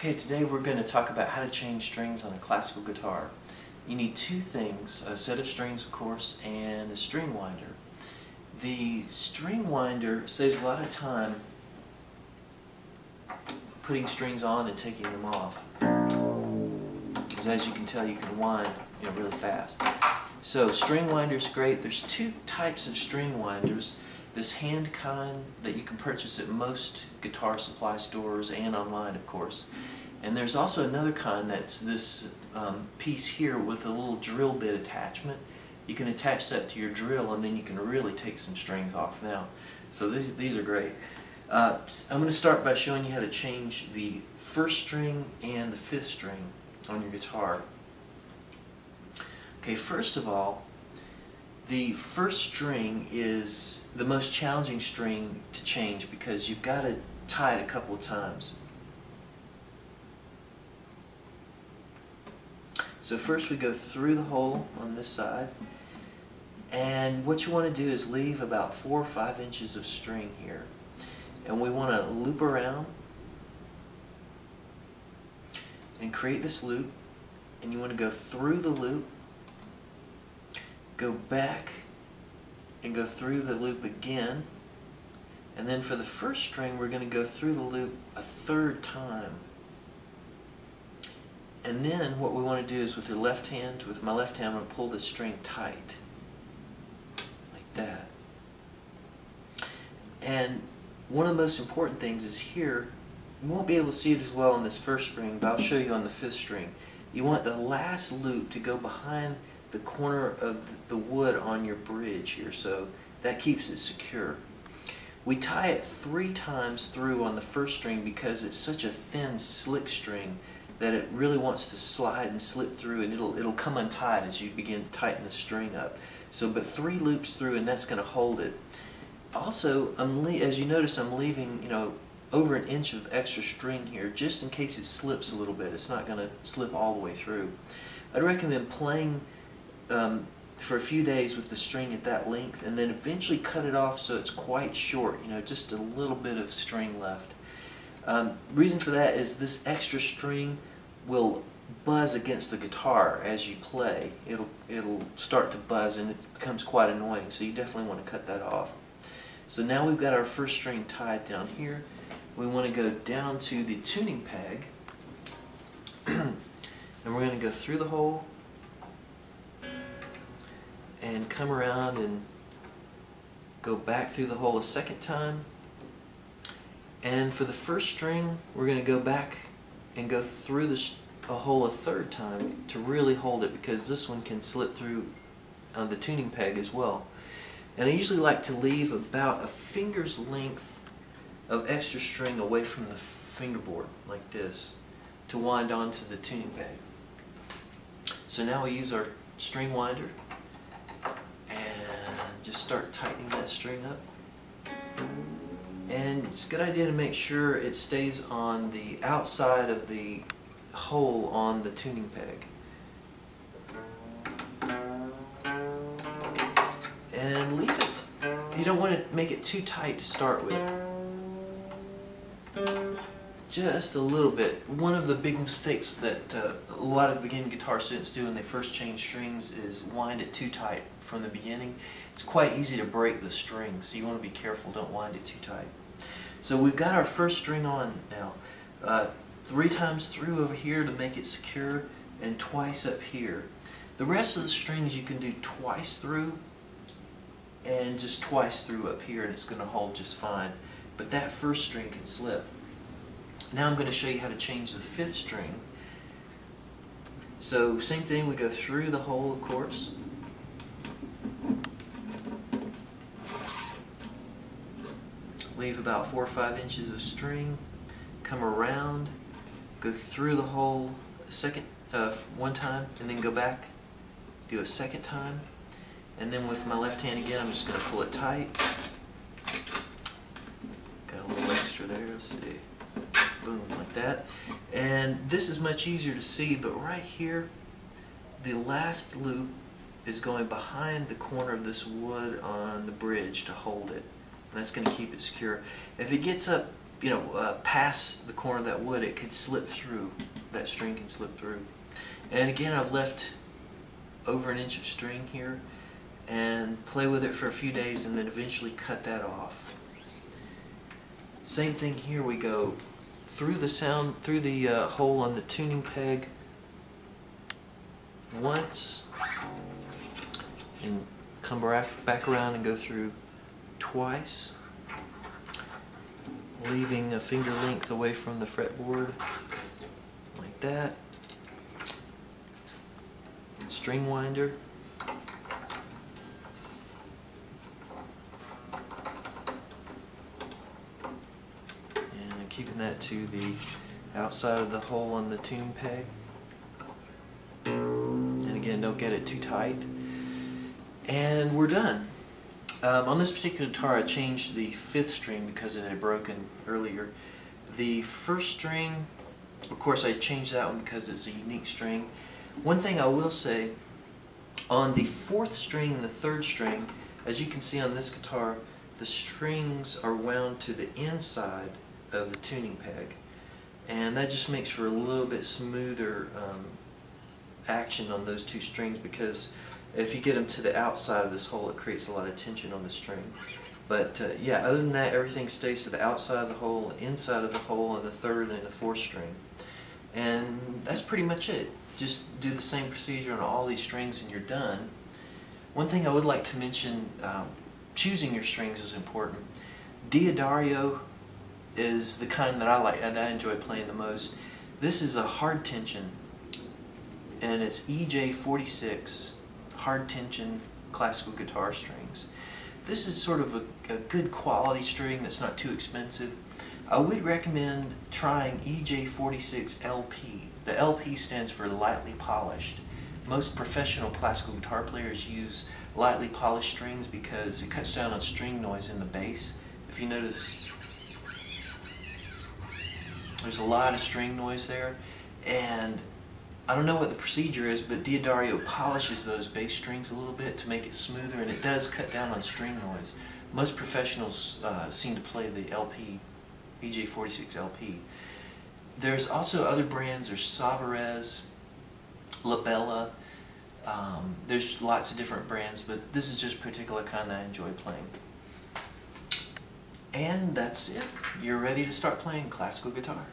Okay, today we're going to talk about how to change strings on a classical guitar. You need two things, a set of strings of course, and a string winder. The string winder saves a lot of time putting strings on and taking them off, because as you can tell you can wind really fast. So string winder's great. There's two types of string winders. This hand kind that you can purchase at most guitar supply stores and online, of course. And there's also another kind that's this piece here with a little drill bit attachment. You can attach that to your drill and then you can really take some strings off now. So these are great. I'm going to start by showing you how to change the first string and the fifth string on your guitar. Okay, first of all, the first string is the most challenging string to change because you've got to tie it a couple of times. So first we go through the hole on this side, and what you want to do is leave about 4 or 5 inches of string here, and we want to loop around and create this loop, and you want to go through the loop, go back and go through the loop again, and then for the first string we're going to go through the loop a third time. And then what we want to do is with my left hand, I'm going to pull this string tight, like that. And one of the most important things is here, you won't be able to see it as well on this first string, but I'll show you on the fifth string. You want the last loop to go behind the corner of the wood on your bridge here, so that keeps it secure. We tie it 3 times through on the first string because it's such a thin, slick string that it really wants to slide and slip through, and it'll come untied as you begin to tighten the string up. So, but 3 loops through, and that's going to hold it. Also, as you notice, I'm leaving over 1 inch of extra string here, just in case it slips a little bit. It's not going to slip all the way through. I'd recommend playing for a few days with the string at that length, and then eventually cut it off so it's quite short. Just a little bit of string left. Reason for that is this extra string will buzz against the guitar as you play. It'll start to buzz and it becomes quite annoying, so you definitely want to cut that off. So now we've got our first string tied down here. We want to go down to the tuning peg and we're going to go through the hole and come around and go back through the hole a second time. And for the first string, we're going to go back and go through a hole a third time to really hold it, because this one can slip through the tuning peg as well. And I usually like to leave about a finger's length of extra string away from the fingerboard, like this, to wind onto the tuning peg. So now we use our string winder and just start tightening that string up. And it's a good idea to make sure it stays on the outside of the hole on the tuning peg. And leave it. You don't want to make it too tight to start with. Just a little bit. One of the big mistakes that a lot of beginning guitar students do when they first change strings is wind it too tight from the beginning. It's quite easy to break the string, so you want to be careful, don't wind it too tight. So we've got our first string on now. 3 times through over here to make it secure, and twice up here. The rest of the strings you can do twice through and just twice through up here, and it's going to hold just fine. But that first string can slip. Now I'm going to show you how to change the fifth string. So same thing, we go through the hole, of course. Leave about 4 or 5 inches of string, come around, go through the hole one time, and then go back, do a second time, and then with my left hand again I'm just going to pull it tight. Got a little extra there, let's see. Boom, like that. And this is much easier to see, but right here the last loop is going behind the corner of this wood on the bridge to hold it. And that's going to keep it secure. If it gets up past the corner of that wood, it could slip through. That string can slip through. And again, I've left over 1 inch of string here and play with it for a few days and then eventually cut that off. Same thing here, we go through the hole on the tuning peg once and come back around and go through twice, leaving a finger length away from the fretboard like that. String winder. And I'm keeping that to the outside of the hole on the tuning peg. And again, don't get it too tight. And we're done. On this particular guitar, I changed the 5th string because it had broken earlier. The 1st string, of course, I changed that one because it's a unique string. One thing I will say, on the 4th string and the 3rd string, as you can see on this guitar, the strings are wound to the inside of the tuning peg. And that just makes for a little bit smoother action on those 2 strings, because if you get them to the outside of this hole, it creates a lot of tension on the string. But yeah, other than that, everything stays to the outside of the hole, inside of the hole on the 3rd and the 4th string. And that's pretty much it. Just do the same procedure on all these strings and you're done. One thing I would like to mention, choosing your strings is important. Diodario is the kind that I like and I enjoy playing the most. This is a hard tension, and it's EJ46 hard tension classical guitar strings. This is sort of a good quality string that's not too expensive. I would recommend trying EJ46 LP. The LP stands for lightly polished. Most professional classical guitar players use lightly polished strings because it cuts down on string noise in the bass. If you notice, there's a lot of string noise there, and I don't know what the procedure is, but Diodario polishes those bass strings a little bit to make it smoother, and it does cut down on string noise. Most professionals seem to play the LP, EJ46 LP. There's also other brands. There's Savarez, Labella. There's lots of different brands, but this is just a particular kind I enjoy playing. And that's it. You're ready to start playing classical guitar.